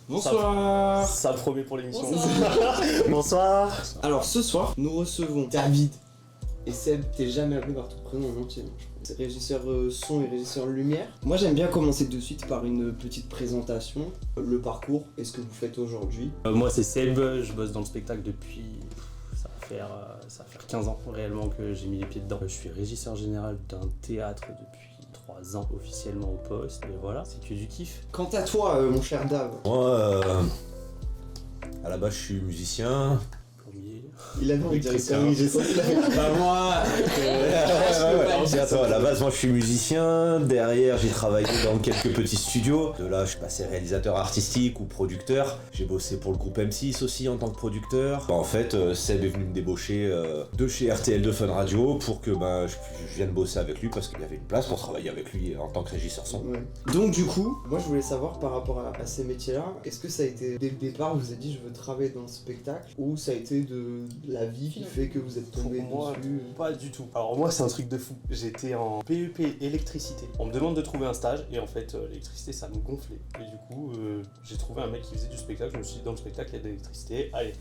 Bonsoir. Ça promet pour l'émission. Bonsoir. Alors ce soir, nous recevons David et Seb. T'es jamais appelé par ton prénom en entier. C'est régisseur son et régisseur lumière. Moi j'aime bien commencer de suite par une petite présentation. Le parcours et ce que vous faites aujourd'hui. Moi c'est Seb, je bosse dans le spectacle depuis... Ça va faire 15 ans réellement que j'ai mis les pieds dedans. Je suis régisseur général d'un théâtre depuis 3 ans officiellement au poste. Et voilà, c'est que du kiff. Quant à toi, mon cher Dave. Moi, à la base, je suis musicien. Il avait envie de dire Électricien. oui, j'ai senti la... Bah moi... À la base, moi, je suis musicien. Derrière, j'ai travaillé dans quelques petits studios. De là, je suis passé réalisateur artistique ou producteur. J'ai bossé pour le groupe M6 aussi en tant que producteur. En fait, Seb est venu me débaucher de chez RTL de Fun Radio pour que je vienne bosser avec lui parce qu'il y avait une place pour travailler avec lui en tant que régisseur son. Ouais. Donc du coup, moi je voulais savoir par rapport à ces métiers-là, est-ce que ça a été dès le départ, vous vous êtes dit je veux travailler dans le spectacle, ou ça a été de la vie qui fait que vous êtes tombé Moi, dessus? pas du tout. Alors moi c'est un truc de fou. J'étais en PEP électricité. On me demande de trouver un stage et en fait l'électricité ça me gonflait. Et du coup j'ai trouvé un mec qui faisait du spectacle. Je me suis dit dans le spectacle il y a de l'électricité. Allez,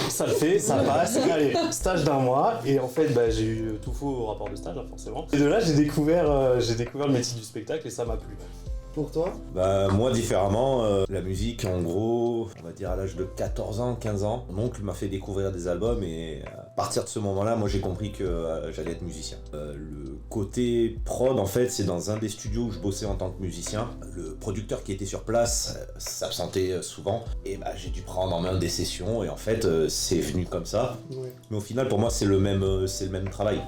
ça le fait, ça passe. Allez, stage d'1 mois. Et en fait j'ai eu tout faux au rapport de stage hein, forcément. Et de là j'ai découvert le métier du spectacle et ça m'a plu. Pour toi? Moi différemment, la musique en gros, on va dire à l'âge de 14 ans, 15 ans, mon oncle m'a fait découvrir des albums et à partir de ce moment-là, moi j'ai compris que j'allais être musicien. Le côté prod en fait, c'est dans un des studios où je bossais en tant que musicien. Le producteur qui était sur place s'absentait souvent et j'ai dû prendre en main des sessions et en fait c'est venu comme ça. Ouais. Mais au final pour moi c'est le même travail.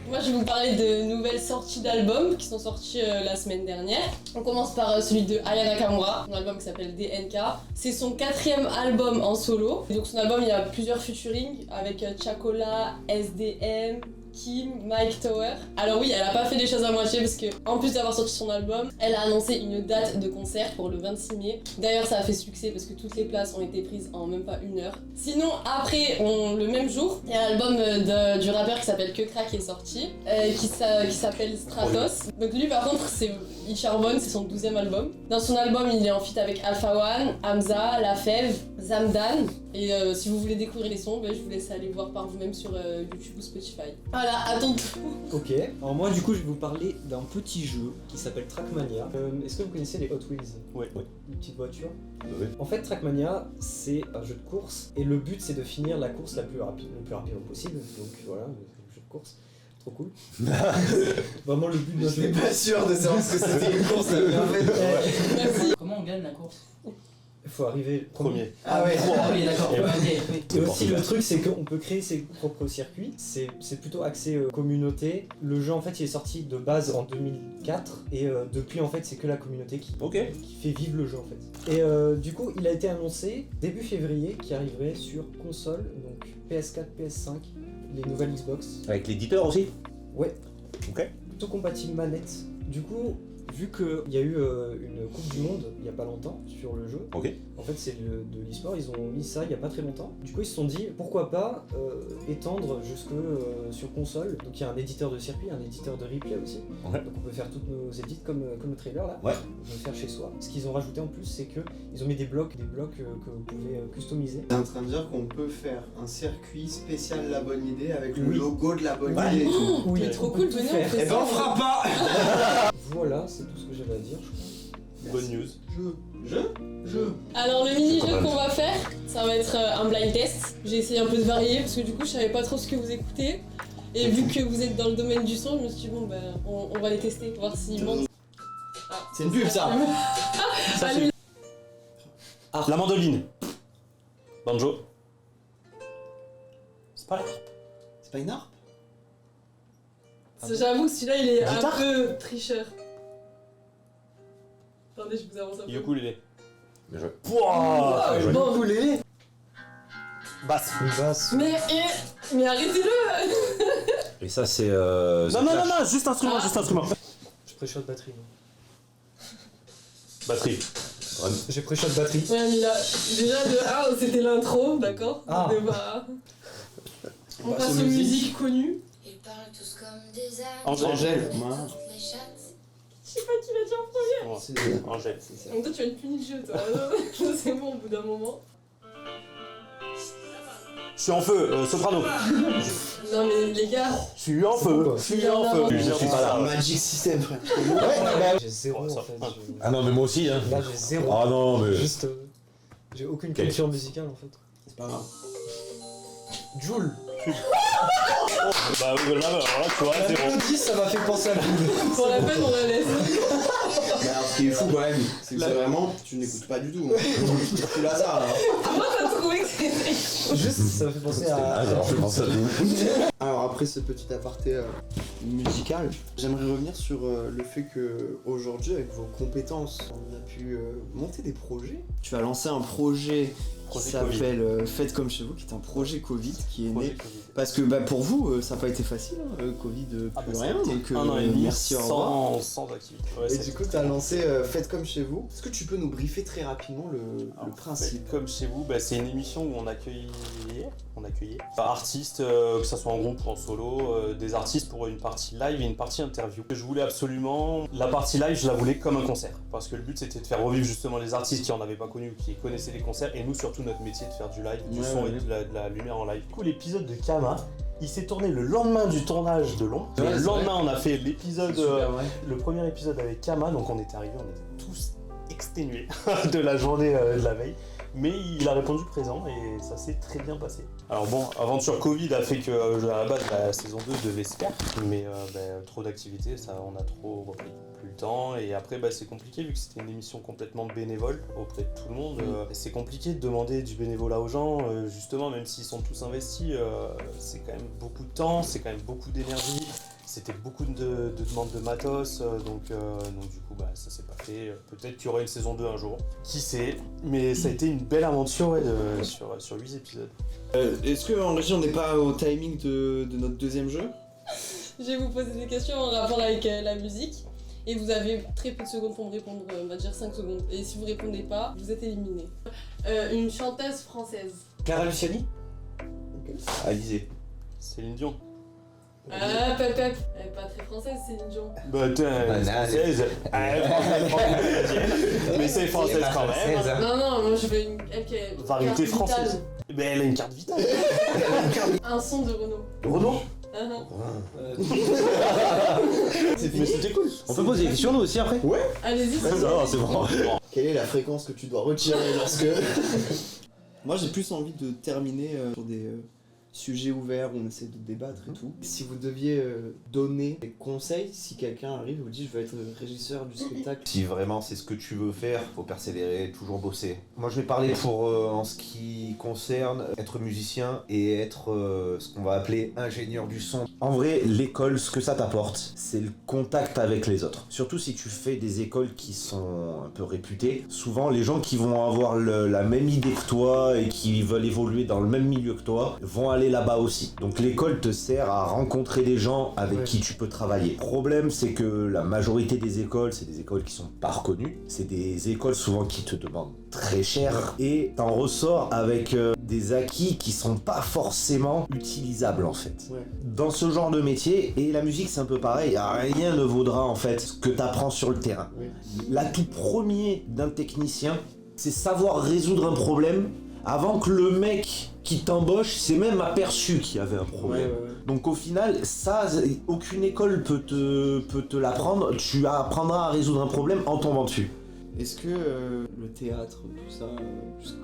Moi je vais vous parler de nouvelles sorties d'albums qui sont sorties la semaine dernière. On commence par celui de Aya Nakamura, un album qui s'appelle DNK. C'est son 4e album en solo. Et donc son album il y a plusieurs featuring avec Chacola, SDM, Kim, Mike Tower. Alors oui, elle a pas fait les choses à moitié parce que en plus d'avoir sorti son album, elle a annoncé une date de concert pour le 26 mai. D'ailleurs ça a fait succès parce que toutes les places ont été prises en même pas 1 heure. Sinon après, le même jour, il y a l'album du rappeur qui s'appelle Que Crack qui est sorti, qui s'appelle Stratos. Donc lui par contre il charbonne, c'est son 12e album. Dans son album il est en feat avec Alpha One, Hamza, La Fève, Zamdan. Et si vous voulez découvrir les sons, je vous laisse aller voir par vous-même sur YouTube ou Spotify. Voilà, à ton tour. Ok, alors moi du coup je vais vous parler d'un petit jeu qui s'appelle Trackmania. Est-ce que vous connaissez les Hot Wheels? Ouais. Une petite voiture. Oui. En fait Trackmania c'est un jeu de course et le but c'est de finir la course le plus rapidement possible. Donc voilà, le jeu de course. Trop cool. Vraiment le but d'un jeu. J'étais pas sûr de savoir ce que c'était une course en fait. Merci. Comment on gagne la course? Il faut arriver Premier. Ah ouais. Ah oui, d'accord. Et- Ok, oui. Et aussi le truc c'est qu'on peut créer ses propres circuits, c'est plutôt axé communauté. Le jeu en fait il est sorti de base en 2004 et depuis en fait c'est que la communauté qui fait vivre le jeu en fait. Et du coup il a été annoncé début février qui arriverait sur console, donc PS4, PS5, les nouvelles Xbox. Avec l'éditeur aussi. Ouais. Ok. Plutôt compatible manette. Du coup, vu qu'il y a eu une Coupe du Monde il y a pas longtemps sur le jeu, Ok. en fait c'est de l'e-sport, ils ont mis ça il y a pas très longtemps. Du coup ils se sont dit pourquoi pas étendre jusque sur console. Donc il y a un éditeur de circuit, un éditeur de replay aussi. Ouais. Donc on peut faire toutes nos edits comme le trailer là. Ouais. On peut le faire chez soi. Ce qu'ils ont rajouté en plus c'est que ils ont mis des blocs que vous pouvez customiser. T'es en train de dire qu'on peut faire un circuit spécial La Bonne Idée avec le Oui. logo de La Bonne Ouais. Idée et tout. Oui, Mais trop on cool, peut tout venez, faire. on fait Eh ben on fera pas. Voilà, c'est tout ce que j'avais à dire je crois. Bonne news. Je. Alors le mini-jeu Pas mal. qu'on va faire, ça va être un blind test. J'ai essayé un peu de varier parce que du coup je savais pas trop ce que vous écoutez. Et vu que vous êtes dans le domaine du son, je me suis dit bon on va les tester, voir s'ils mentent. Ah. C'est une pub ça. Ah, lui, La mandoline. Banjo. C'est pas C'est pas une harpe? j'avoue celui-là il est un Guitare peu tricheur. Attendez, je vous avance un peu. Ukulélé. Bien joué. Pouah joué. Bon, Ukulélé. Basse. Une basse. mais arrêtez-le. Et ça c'est. Non, juste instrument, Ah. juste instrument. Je pré-shot batterie. moi. Batterie. J'ai pré-shot batterie. Ouais mais là, déjà de 1 c'était l'intro, d'accord. Ah. Donc, on passe aux musiques connues. Ils parlent tous comme des ânes. Angèle. Angèle. Moi. Les chattes. Je sais pas qui va dire Ouais. C'est Un jet. ça. Donc toi tu vas être puni de jeu toi. C'est bon au bout d'un moment. Je suis en feu, soprano. Non mais les gars, Je suis en feu. Je suis en feu. Je suis pas là. Magic System, frère. J'ai zéro ça- en fait. Ah non, mais moi aussi, hein. Là j'ai zéro. Ah non, mais. Juste. J'ai aucune culture musicale en fait. C'est pas grave. Joule. Bah là, tu vois, La zéro. mélodie, ça m'a fait penser à Joule. pour la peine on la laisse. Mais alors, ce qui est fou quand même, c'est que c'est vraiment, tu n'écoutes pas du tout. Tu l'as ça, là. Moi t'as trouvé que c'était. Juste, ça m'a fait penser à. Ah, genre, je pense à nous. Alors après ce petit aparté musical, j'aimerais revenir sur le fait que aujourd'hui avec vos compétences, on a pu monter des projets. Tu as lancé un projet qui Projet s'appelle Faites comme chez vous, qui est un projet Covid qui est Projet né. Covid. Parce que bah, pour vous, ça n'a pas été facile, hein, Covid plus Ah bah, ça a rien, été donc un an et demi merci, au revoir. sans activité. Ouais, Et c'est- du coup, tu as lancé Faites comme chez vous. Est-ce que tu peux nous briefer très rapidement le Alors, principe? Comme chez vous, bah, c'est une émission où on accueillait artistes, que ce soit en groupe ou en solo, des artistes pour une partie live et une partie interview. Je voulais absolument, la partie live, je la voulais comme un concert. Parce que le but c'était de faire revivre justement les artistes qui en avaient pas connu ou qui connaissaient les concerts. Et nous surtout notre métier de faire du live, du Ouais, son ouais. et de la lumière en live. Du coup l'épisode de Kama, il s'est tourné le lendemain du tournage de Long. Ouais, le c'est lendemain on a fait l'épisode... Super, ouais. Le premier épisode avec Kama, donc on était arrivés, on était tous exténués de la journée de la veille. Mais il a répondu présent et ça s'est très bien passé. Alors bon, aventure Covid a fait que à la base la saison 2 devait se faire, mais trop d'activités, ça on a trop repris plus le temps et après c'est compliqué vu que c'était une émission complètement bénévole auprès de tout le monde. C'est compliqué de demander du bénévolat aux gens, justement même s'ils sont tous investis, c'est quand même beaucoup de temps, c'est quand même beaucoup d'énergie. C'était beaucoup de demandes de matos, donc du coup ça s'est pas fait. Peut-être qu'il y aura une saison 2 un jour, qui sait. Mais ça a été une belle aventure ouais, sur 8 épisodes. Est-ce qu'en régie, on n'est pas au timing de notre deuxième jeu? Je vais vous poser des questions en rapport avec la musique. Et vous avez très peu de secondes pour me répondre, on va dire 5 secondes. Et si vous répondez pas, vous êtes éliminé. Une chanteuse française. Clara Luciani. Alizé. Céline Dion. Ah, Pep. Elle est pas très française, Céline Dion. Bah t'es française. Mais c'est française quand même. Non, moi je veux elle qui est. Variété carte française. vitale. Mais elle a une carte vitale. Un son de Renaud. Renaud. Mais c'était cool. On peut poser des questions nous aussi après? Allez-y, Ça va, c'est bon. Quelle est la fréquence que tu dois retirer lorsque... Moi j'ai plus envie de terminer sur des sujets ouverts où on essaie de débattre et tout. Si vous deviez donner des conseils, si quelqu'un arrive et vous dit je veux être régisseur du spectacle. Si vraiment c'est ce que tu veux faire, faut persévérer, toujours bosser. Moi je vais parler pour en ce qui concerne être musicien et être ce qu'on va appeler ingénieur du son. En vrai, l'école, ce que ça t'apporte, c'est le contact avec les autres. Surtout si tu fais des écoles qui sont un peu réputées. Souvent les gens qui vont avoir la même idée que toi et qui veulent évoluer dans le même milieu que toi vont aller là-bas aussi. Donc l'école te sert à rencontrer des gens avec qui tu peux travailler. Le problème, c'est que la majorité des écoles, c'est des écoles qui sont pas reconnues. C'est des écoles souvent qui te demandent très cher et t'en ressors avec des acquis qui sont pas forcément utilisables en fait. Ouais. Dans ce genre de métier, et la musique c'est un peu pareil, rien ne vaudra en fait ce que t'apprends sur le terrain. Oui. L'atout premier d'un technicien, c'est savoir résoudre un problème avant que le mec qui t'embauche s'est même aperçu qu'il y avait un problème. Ouais. Donc au final, ça, aucune école peut te l'apprendre. Tu apprendras à résoudre un problème en tombant dessus. Est-ce que le théâtre, tout ça,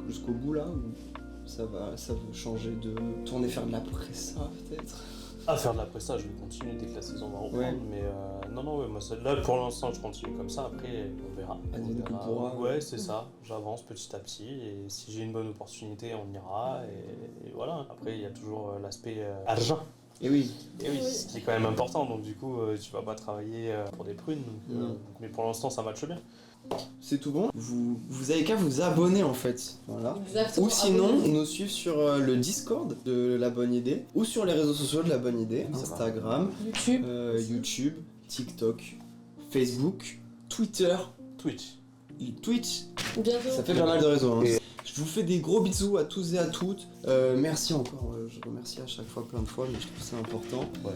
jusqu'au bout là, ou ça veut changer de tourner faire de la pressa peut-être? À faire de la presta, je vais continuer dès que la saison va reprendre. Ouais. Mais moi là pour l'instant je continue comme ça, après on verra. Advienne que pourra. Ouais, c'est ça, j'avance petit à petit et si j'ai une bonne opportunité, on ira et voilà. Après il y a toujours l'aspect argent. Et oui. Et oui, ce qui est quand même important, donc du coup tu vas pas travailler pour des prunes. Mais pour l'instant ça matche bien. C'est tout bon. Vous avez qu'à vous abonner en fait. Voilà. Exactement. Ou sinon, abonnez-vous. nous suivre sur le Discord de La Bonne Idée, ou sur les réseaux sociaux de La Bonne Idée, Ça va. Instagram, YouTube. YouTube, TikTok, Facebook, Twitter, Twitch. Twitch. Bientôt. Ça fait pas mal de réseaux. Hein. Et- Je vous fais des gros bisous à tous et à toutes. Merci encore. Je remercie à chaque fois plein de fois, mais je trouve ça important. Ouais.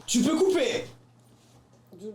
Tu peux couper! Jules.